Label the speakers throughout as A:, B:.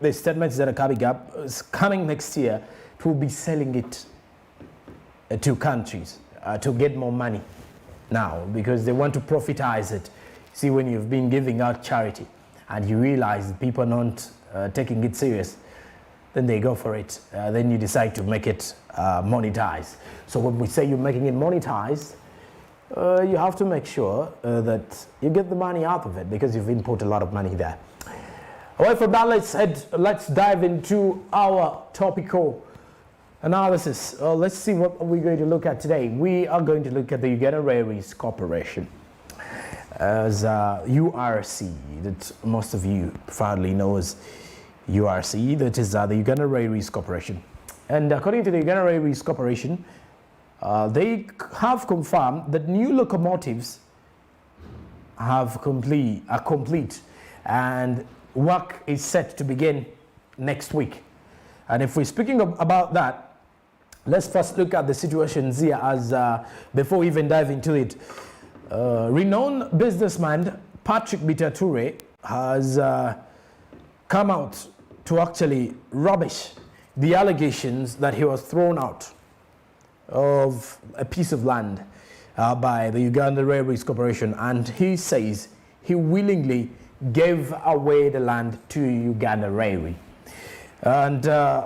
A: the statements that are coming up, coming next year, it will be selling it to countries to get more money now, because they want to profitize it. See, when you've been giving out charity and you realize people are not taking it serious, then they go for it. Then you decide to make it monetized. So when we say you're making it monetized, you have to make sure that you get the money out of it, because you've input a lot of money there. Away from that, let's dive into our topical analysis. Let's see what we're going to look at today. We are going to look at the Uganda Railways Corporation, as URC, that most of you proudly know as URC, that is the Uganda Railways Corporation. And according to the Uganda Railways Corporation, they have confirmed that new locomotives are complete, and work is set to begin next week. And if we're speaking about that, let's first look at the situations here as before we even dive into it. Renowned businessman Patrick Bitature has come out to actually rubbish the allegations that he was thrown out of a piece of land by the Uganda Railways Corporation, and he says he willingly gave away the land to Uganda Railway. And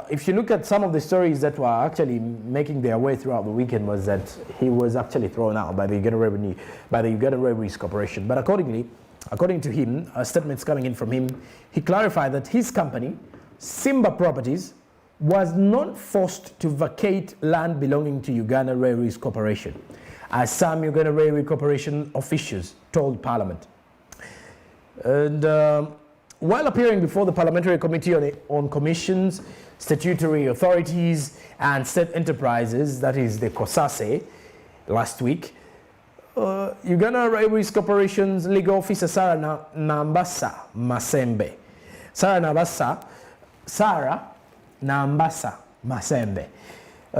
A: if you look at some of the stories that were actually making their way throughout the weekend, was that he was actually thrown out by the Uganda Railways Corporation. But according to him, statements coming in from him, he clarified that his company, Simba Properties, was not forced to vacate land belonging to Uganda Railways Corporation, as some Uganda Railway Corporation officials told Parliament. And while appearing before the Parliamentary Committee on Commissions, Statutory Authorities and State Enterprises, that is the COSASE, last week, Uganda Railways Corporation's legal officer Sarah Nambasa Masembe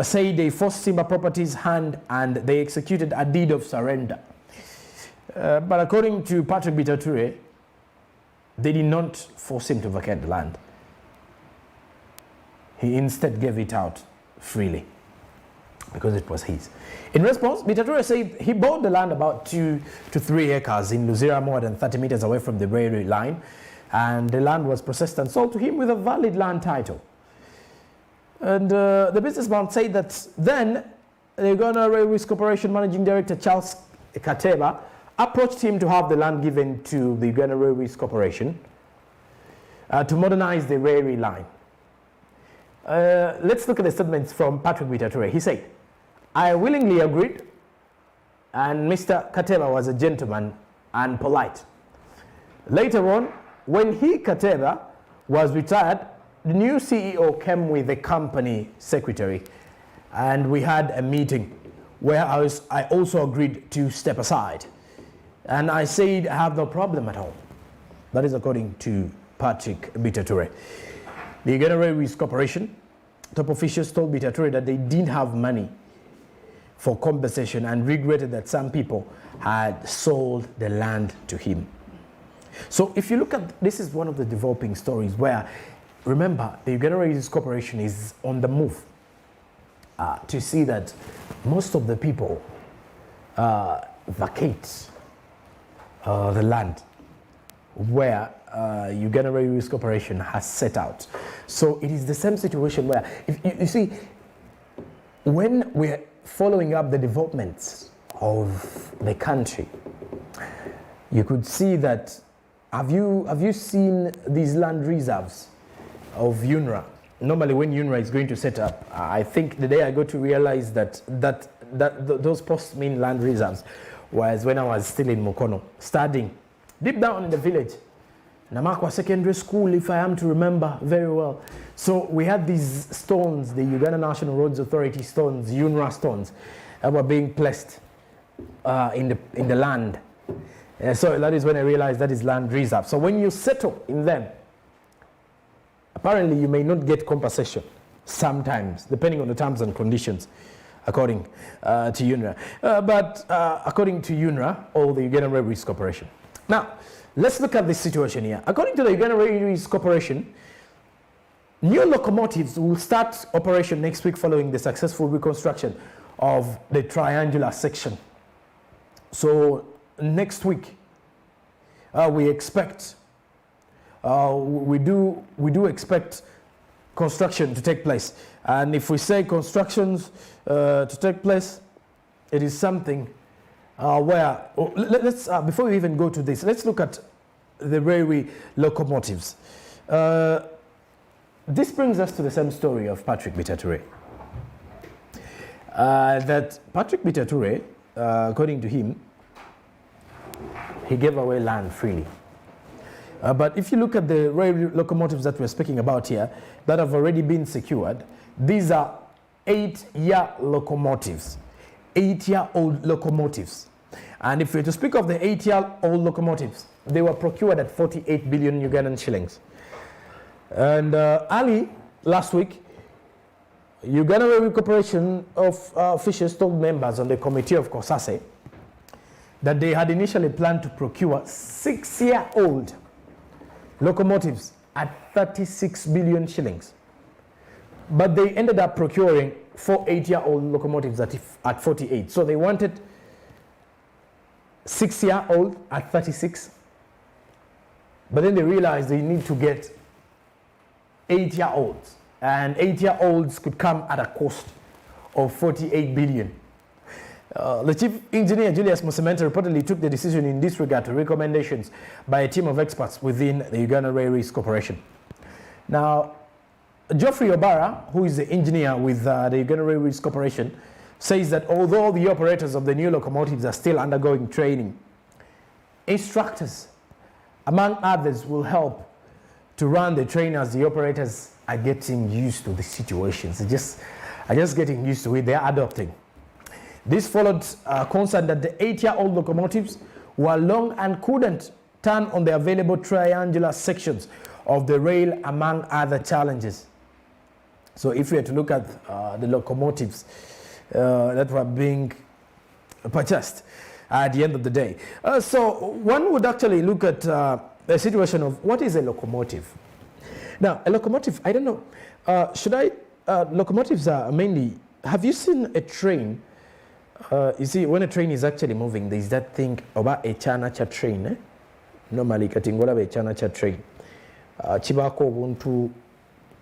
A: said they forced Simba Properties' hand and they executed a deed of surrender. But according to Patrick Bitature, they did not force him to vacate the land. He instead gave it out freely because it was his. In response, Bitature said he bought the land about 2 to 3 acres in Luzira, more than 30 meters away from the railway line, and the land was processed and sold to him with a valid land title. And the businessman said that then the Uganda Railways Corporation Managing Director Charles Kateba approached him to have the land given to the Uganda Railways Corporation to modernize the railway line. Let's look at the statements from Patrick Bitature. He said, "I willingly agreed, and Mr. Kateba was a gentleman and polite. Later on, when Kateba was retired, the new CEO came with the company secretary, and we had a meeting where I also agreed to step aside. And I said, I have no problem at all." That is according to Patrick Bitature. The Uganda Railways Corporation top officials told Bitature that they didn't have money for compensation and regretted that some people had sold the land to him. So if you look at, this is one of the developing stories where, remember, the Uganda Railways Corporation is on the move to see that most of the people vacate the land where Uganda Railways Corporation has set out. So it is the same situation where, if you see, when we're following up the developments of the country, you could see that, have you seen these land reserves of UNRA? Normally when UNRA is going to set up, I think the day I got to realize that those posts mean land reserves was when I was still in Mukono, studying deep down in the village, Namakwa Secondary School, if I am to remember very well. So we had these stones, the Uganda National Roads Authority stones, UNRA stones, that were being placed in the land. So that is when I realized that is land reserve. So when you settle in them, apparently you may not get compensation sometimes, depending on the terms and conditions, according to UNRA. But according to UNRA, or the Uganda Railways Corporation. Now, let's look at this situation here. According to the Uganda Railways Corporation, New locomotives will start operation next week following the successful reconstruction of the triangular section. So next week, we expect, we do expect construction to take place. And if we say constructions to take place, it is something where, let's before we even go to this, let's look at the railway locomotives. This brings us to the same story of Patrick Bitature. That Patrick Bitature, according to him, he gave away land freely. But if you look at the railway locomotives that we're speaking about here, that have already been secured, these are 8-year locomotives, 8-year-old locomotives. And if we're to speak of the 8-year-old locomotives, they were procured at 48 billion Ugandan shillings. And early last week, Uganda Railway Corporation of officials told members on the committee of COSASE that they had initially planned to procure 6-year-old locomotives at 36 billion shillings. But they ended up procuring 4 8-year-old locomotives at 48. So they wanted 6-year-old at 36. But then they realized they need to get 8-year-olds. And 8-year-olds could come at a cost of 48 billion. The chief engineer, Julius Musementa, reportedly took the decision in this regard to recommendations by a team of experts within the Uganda Railways Corporation. Now, Geoffrey Obara, who is the engineer with the Uganda Railways Corporation, says that although the operators of the new locomotives are still undergoing training, instructors, among others, will help to run the train as the operators are getting used to the situations. Are just getting used to it, they are adopting. This followed concern that the 8-year-old locomotives were long and couldn't turn on the available triangular sections of the rail, among other challenges. So if we are to look at the locomotives that were being purchased at the end of the day. So one would actually look at the situation of what is a locomotive. Now, a locomotive, I don't know, locomotives are mainly, have you seen a train? You see, when a train is actually moving, there's that thing about a chanacha train. Normally, katingola be chanacha train. Chibako ubuntu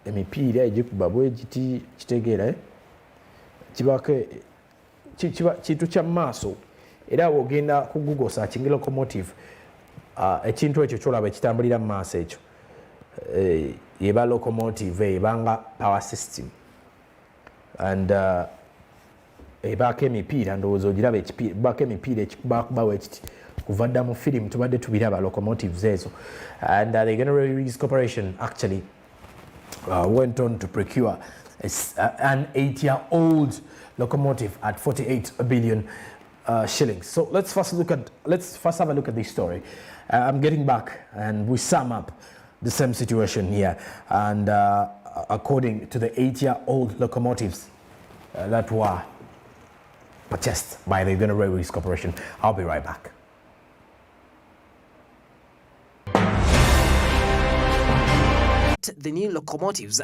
A: emipiira ejikuba bwe giti kitegeera kibako kintu kya maaso era bw'ogenda ku Google searching locomotive ekintu ekyo kyolaba ekitambulira mu maaso ekyo yeba locomotive ebanga power system and ebaako emipiira ndowooza ogiraba ebaako emipiira ekikubakubawo ekiti kuva dda mu film tubadde tubiraba locomotives ezo and the Uganda Railways Corporation actually went on to procure an 8-year-old locomotive at 48 billion shillings. So let's first have a look at this story. I'm getting back and we sum up the same situation here, and according to the 8-year-old locomotives that were purchased by the Uganda Railways Corporation. I'll be right back.
B: The new locomotives